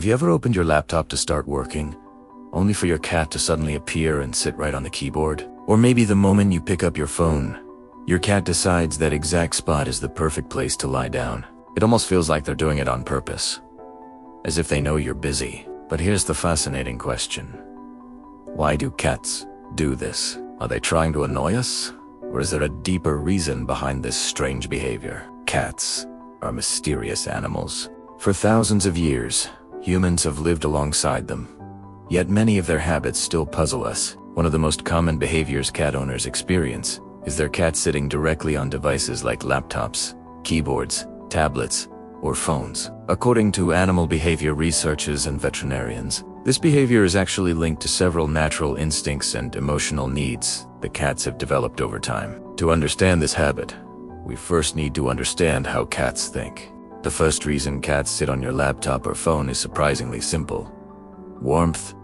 Have you ever opened your laptop to start working, only for your cat to suddenly appear and sit right on the keyboard? Or maybe the moment you pick up your phone, your cat decides that exact spot is the perfect place to lie down. It almost feels like they're doing it on purpose, as if they know you're busy. But here's the fascinating question. Why do cats do this? Are they trying to annoy us? Or is there a deeper reason behind this strange behavior? Cats are mysterious animals. For thousands of years, humans have lived alongside them. Yet many of their habits still puzzle us. One of the most common behaviors cat owners experience is their cat sitting directly on devices like laptops, keyboards, tablets, or phones. According to animal behavior researchers and veterinarians, this behavior is actually linked to several natural instincts and emotional needs that cats have developed over time. To understand this habit, we first need to understand how cats think. The first reason cats sit on your laptop or phone is surprisingly simple: warmth.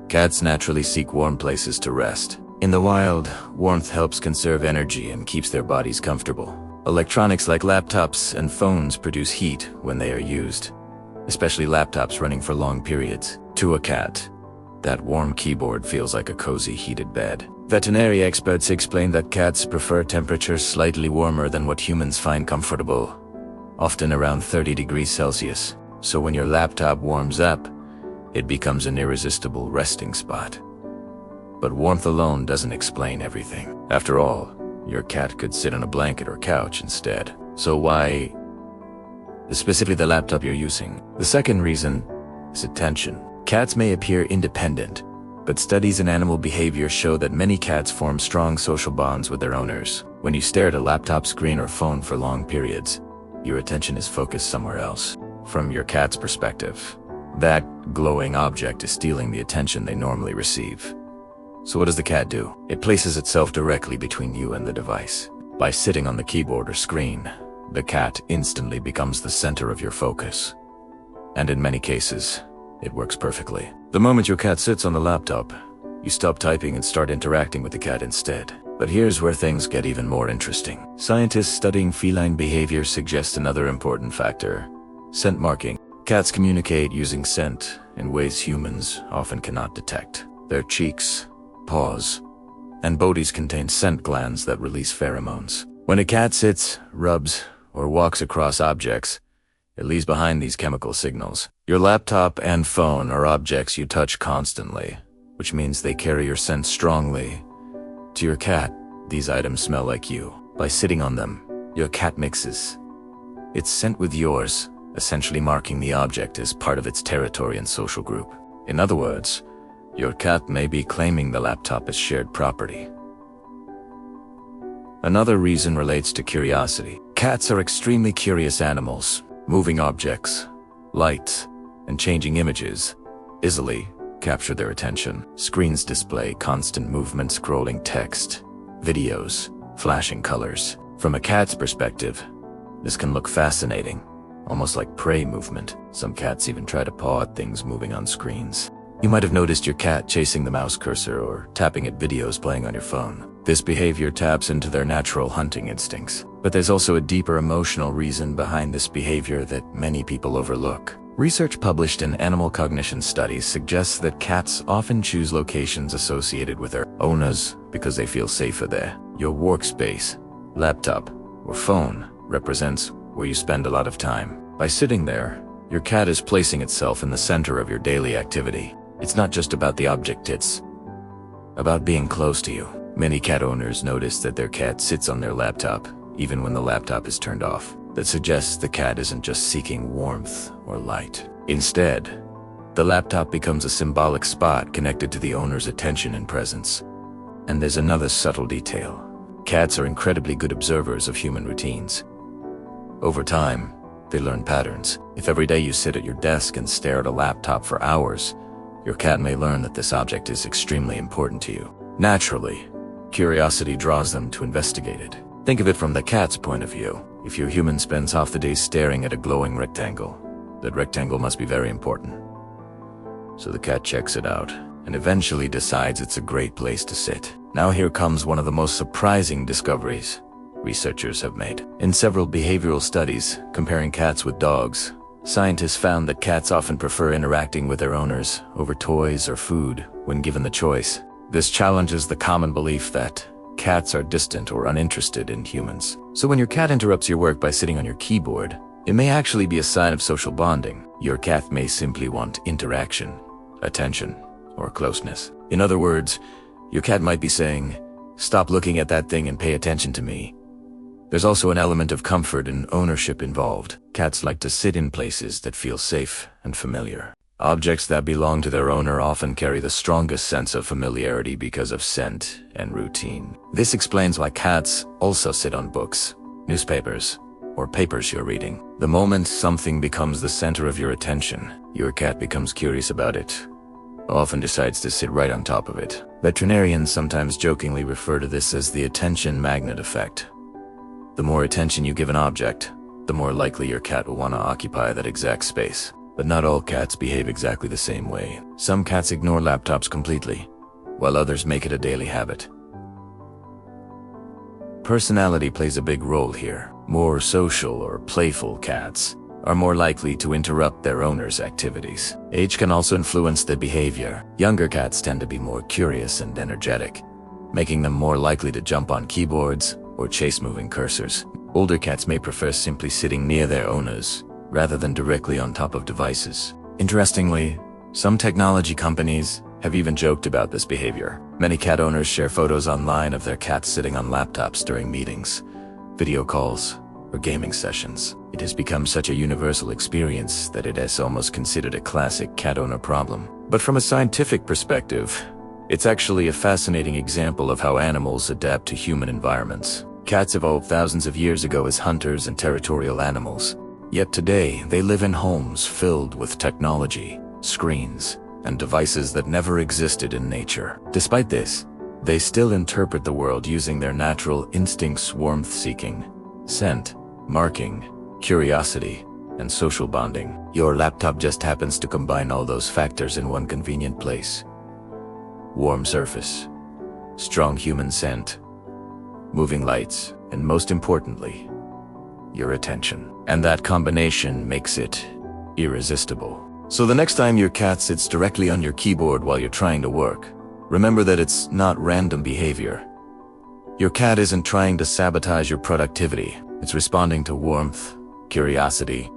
Cats naturally seek warm places to rest. In the wild, warmth helps conserve energy and keeps their bodies comfortable. Electronics like laptops and phones produce heat when they are used, especially laptops running for long periods. To a cat, that warm keyboard feels like a cozy heated bed. Veterinary experts explain that cats prefer temperatures slightly warmer than what humans find comfortable, often around 30 degrees Celsius. So when your laptop warms up, it becomes an irresistible resting spot. But warmth alone doesn't explain everything. After all, your cat could sit on a blanket or couch instead. So why specifically the laptop you're using? The second reason is attention. Cats may appear independent, but studies in animal behavior show that many cats form strong social bonds with their owners. When you stare at a laptop screen or phone for long periods, your attention is focused somewhere else. From your cat's perspective, that glowing object is stealing the attention they normally receive. So what does the cat do? It places itself directly between you and the device. By sitting on the keyboard or screen, the cat instantly becomes the center of your focus. And in many cases, it works perfectly. The moment your cat sits on the laptop, you stop typing and start interacting with the cat instead. But here's where things get even more interesting. Scientists studying feline behavior suggest another important factor: scent marking. Cats communicate using scent in ways humans often cannot detect. Their cheeks, paws, and bodies contain scent glands that release pheromones. When a cat sits, rubs, or walks across objects, it leaves behind these chemical signals. Your laptop and phone are objects you touch constantly, which means they carry your scent strongly. To your cat, these items smell like you. By sitting on them, your cat mixes its scent with yours, essentially marking the object as part of its territory and social group. In other words, your cat may be claiming the laptop as shared property. Another reason relates to curiosity. Cats are extremely curious animals. Moving objects, lights, and changing images easily capture their attention. Screens display constant movement, scrolling text, videos, flashing colors. From a cat's perspective, this can look fascinating, almost like prey movement. Some cats even try to paw at things moving on screens. You might have noticed your cat chasing the mouse cursor or tapping at videos playing on your phone. This behavior taps into their natural hunting instincts. But there's also a deeper emotional reason behind this behavior that many people overlook. Research published in Animal Cognition Studies suggests that cats often choose locations associated with their owners because they feel safer there. Your workspace, laptop, or phone represents where you spend a lot of time. By sitting there, your cat is placing itself in the center of your daily activity. It's not just about the object, it's about being close to you. Many cat owners notice that their cat sits on their laptop, even when the laptop is turned off. That suggests the cat isn't just seeking warmth or light. Instead, the laptop becomes a symbolic spot connected to the owner's attention and presence. And there's another subtle detail. Cats are incredibly good observers of human routines. Over time, they learn patterns. If every day you sit at your desk and stare at a laptop for hours, your cat may learn that this object is extremely important to you. Naturally, curiosity draws them to investigate it. Think of it from the cat's point of view. If your human spends half the day staring at a glowing rectangle, that rectangle must be very important. So the cat checks it out and eventually decides it's a great place to sit. Now here comes one of the most surprising discoveries researchers have made. In several behavioral studies comparing cats with dogs, Scientists found that cats often prefer interacting with their owners over toys or food when given the choice. This challenges the common belief that cats are distant or uninterested in humans. So when your cat interrupts your work by sitting on your keyboard, it may actually be a sign of social bonding. Your cat may simply want interaction, attention, or closeness. In other words, your cat might be saying, "Stop looking at that thing and pay attention to me." There's also an element of comfort and ownership involved. Cats like to sit in places that feel safe and familiar. Objects that belong to their owner often carry the strongest sense of familiarity because of scent and routine. This explains why cats also sit on books, newspapers, or papers you're reading. The moment something becomes the center of your attention, your cat becomes curious about it, often decides to sit right on top of it. Veterinarians sometimes jokingly refer to this as the attention magnet effect. The more attention you give an object, the more likely your cat will want to occupy that exact space. But not all cats behave exactly the same way. Some cats ignore laptops completely, while others make it a daily habit. Personality plays a big role here. More social or playful cats are more likely to interrupt their owner's activities. Age can also influence the behavior. Younger cats tend to be more curious and energetic, making them more likely to jump on keyboards or chase moving cursors. Older cats may prefer simply sitting near their owners rather than directly on top of devices. Interestingly, some technology companies have even joked about this behavior. Many cat owners share photos online of their cats sitting on laptops during meetings, video calls, or gaming sessions. It has become such a universal experience that it is almost considered a classic cat owner problem. But from a scientific perspective, it's actually a fascinating example of how animals adapt to human environments. Cats evolved thousands of years ago as hunters and territorial animals. Yet today, they live in homes filled with technology, screens, and devices that never existed in nature. Despite this, they still interpret the world using their natural instincts: warmth-seeking, scent, marking, curiosity, and social bonding. Your laptop just happens to combine all those factors in one convenient place. Warm surface, strong human scent, moving lights, and most importantly, your attention. And that combination makes it irresistible. So the next time your cat sits directly on your keyboard while you're trying to work, remember that it's not random behavior. Your cat isn't trying to sabotage your productivity. It's responding to warmth, curiosity,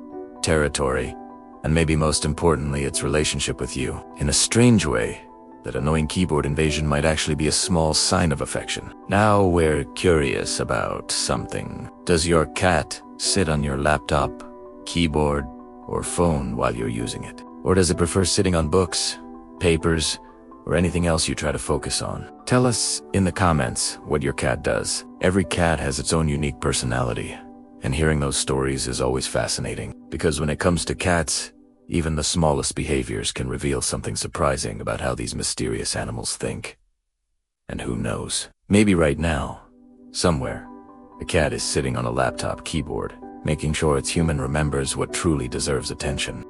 territory, and maybe most importantly, its relationship with you. In a strange way, that annoying keyboard invasion might actually be a small sign of affection. Now we're curious about something. Does your cat sit on your laptop, keyboard, or phone while you're using it? Or does it prefer sitting on books, papers, or anything else you try to focus on? Tell us in the comments what your cat does. Every cat has its own unique personality, and hearing those stories is always fascinating. Because when it comes to cats, even the smallest behaviors can reveal something surprising about how these mysterious animals think. And who knows, maybe right now, somewhere, a cat is sitting on a laptop keyboard, making sure its human remembers what truly deserves attention.